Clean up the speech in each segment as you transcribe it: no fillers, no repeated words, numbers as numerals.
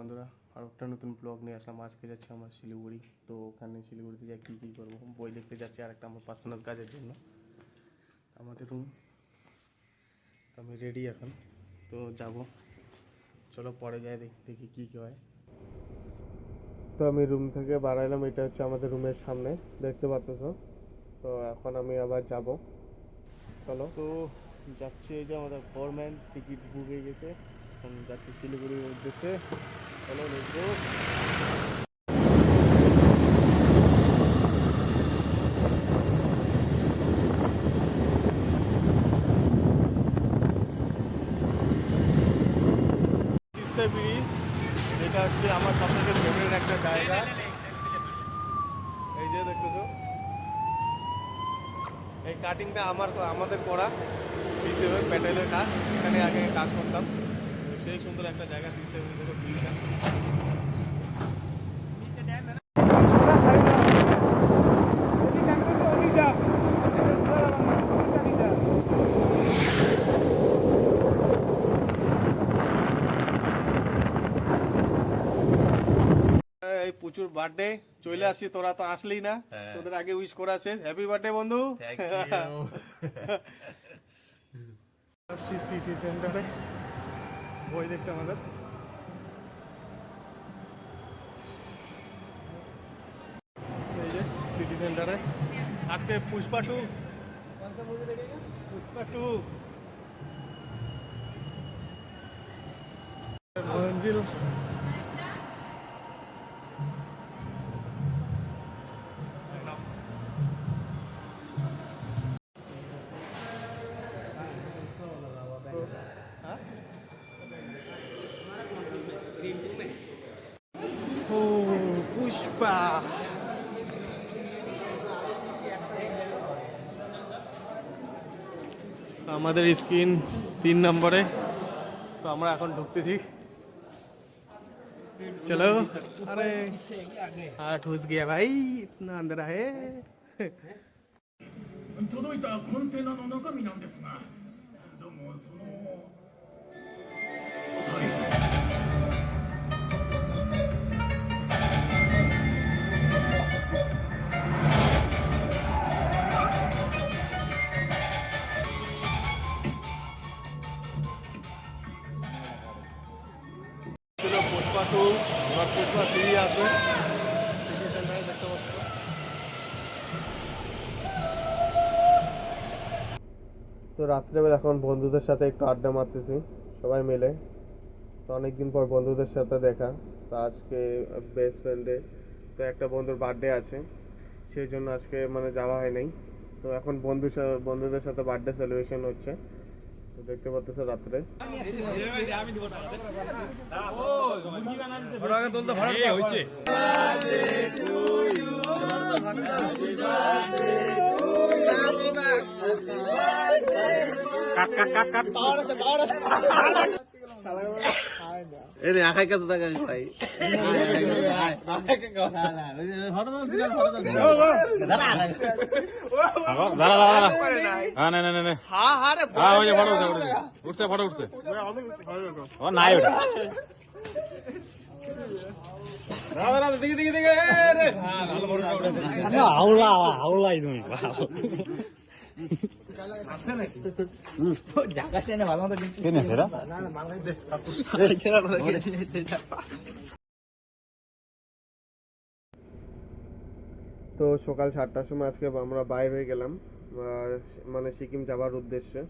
বন্ধুরা, আর একটা নতুন ব্লগ নিয়ে আসলাম। আজকে যাচ্ছি আমরা শিলিগুড়ি। তো ওখানে শিলিগুড়িতে যাই কী কী করবো, বই লিখতে যাচ্ছি আর একটা আমার পার্সোনাল কাজের জন্য। আমাদের রুম, তো আমি রেডি এখন, তো যাব। চলো পরে যাই, দেখি কী কী হয়। তো আমি রুম থেকে বাড়াইলাম, এটা হচ্ছে আমাদের রুমের সামনে, দেখতে পাচ্ছ। তো এখন আমি আবার যাব, চলো। তো যাচ্ছি, এই যে আমাদের ফোরম্যান টিকিট বুক হয়ে গেছে, এখন যাচ্ছি শিলিগুড়ির উদ্দেশ্যে। চলো দেখবো। তিস্তা ব্রিজ, এটা হচ্ছে আমার সবথেকে ফেভারিট একটা জায়গা। এই যে দেখতেছো, এই কাটিংটা আমাদের করা হিসেবে প্যাটেলের কাজ। এখানে আগে কাজ করতাম। সেই সুন্দর একটা জায়গা তিস্তা ব্রিজটা। এই প্রচুর বার্থডে চলে আসছি, তোরা তো আসলেই না। তোদের আগে উইশ করা শেষ। হ্যাপি বার্থডে বন্ধু। সিটি সেন্টারে বই দেখতে আমাদের। এই যে সিটি সেন্টারে আজকে পুষ্পা 2 মঞ্জিল। পুষ্পা আমাদের স্ক্রিন 3 নম্বরে। তো আমরা এখন ঢুকতেছি, চলো। अरे हाँ घुस गया भाई, इतना अंदर है। 届いたコンテナの中身なんですが、どうもはい。ছিল পুষ্পা 2, এবার পুষ্পা 3 আসবে। সিটি সেন্টারে দেখতে পাচ্ছ। তো রাত্রেবেলা এখন বন্ধুদের সাথে একটু আড্ডা মারতেছি সবাই মিলে। তো অনেকদিন পর বন্ধুদের সাথে দেখা। তো আজকে বেস্ট ফ্রেন্ডে, তো একটা বন্ধুর বার্থডে আছে, সেই জন্য আজকে মানে যাওয়া হয় নাই। তো এখন বন্ধুদের সাথে বার্থডে সেলিব্রেশন হচ্ছে, তো দেখতে পাচ্ছ রাত্রে। আখাই কাছে থাকা ভাই উঠছে ফটো উঠছে ও নাই ওটা আউলা আউলাই তুমি তো সকাল 7টার সময় আজকে আমরা বাইর হয়ে গেলাম, মানে সিকিম যাবার উদ্দেশ্যে।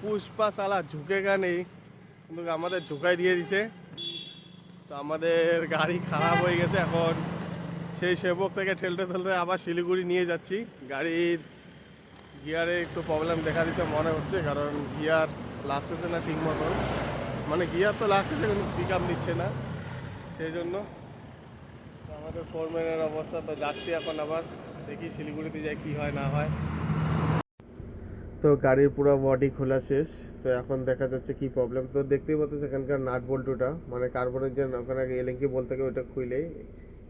পুষ্পা সালা ঝুঁকেগা নেই, কিন্তু আমাদের ঝুঁকাই দিয়ে দিছে। তো আমাদের গাড়ি খারাপ হয়ে গেছে, এখন সেই সেবক থেকে ঠেলতে ঠেলতে আবার শিলিগুড়ি নিয়ে যাচ্ছি। গাড়ির গিয়ারে একটু প্রবলেম দেখা দিচ্ছে মনে হচ্ছে, কারণ গিয়ার লাগতেছে না ঠিক মতন। মানে গিয়ার তো লাগতেছে কিন্তু পিক আপ নিচ্ছে না, সেই জন্য আমাদের ফোরম্যানের অবস্থা। তো যাচ্ছি এখন আবার, দেখি শিলিগুড়িতে যাই কি হয় না হয়। তো গাড়ির পুরো বডি খোলা শেষ, তো এখন দেখা যাচ্ছে কি প্রবলেম। তো দেখতেই পাচ্ছ এখানকার নাট বল্টুটা, মানে কার্বনের যে ওখানে এলেঙ্কি বলতে গেলে ওইটা খুইলেই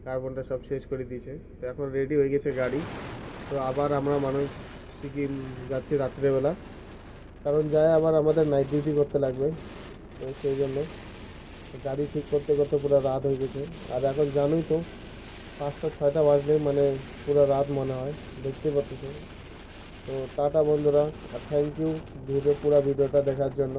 কার্বনটা সব শেষ করে দিয়েছে। তো এখন রেডি হয়ে গেছে গাড়ি। তো আবার আমরা মানুষ সিকিম যাচ্ছি রাত্রেবেলা, কারণ যায় আবার আমাদের নাইট ডিউটি করতে লাগবে, তো সেই জন্য। গাড়ি ঠিক করতে করতে পুরো রাত হয়ে গেছে। আর এখন জানোই তো 5টা 6টা বাজলে মানে পুরো রাত মনে হয়, দেখতে পাচ্ছ। তো টাটা বন্ধুরা, আর থ্যাংক ইউ পুরো ভিডিওটা দেখার জন্য।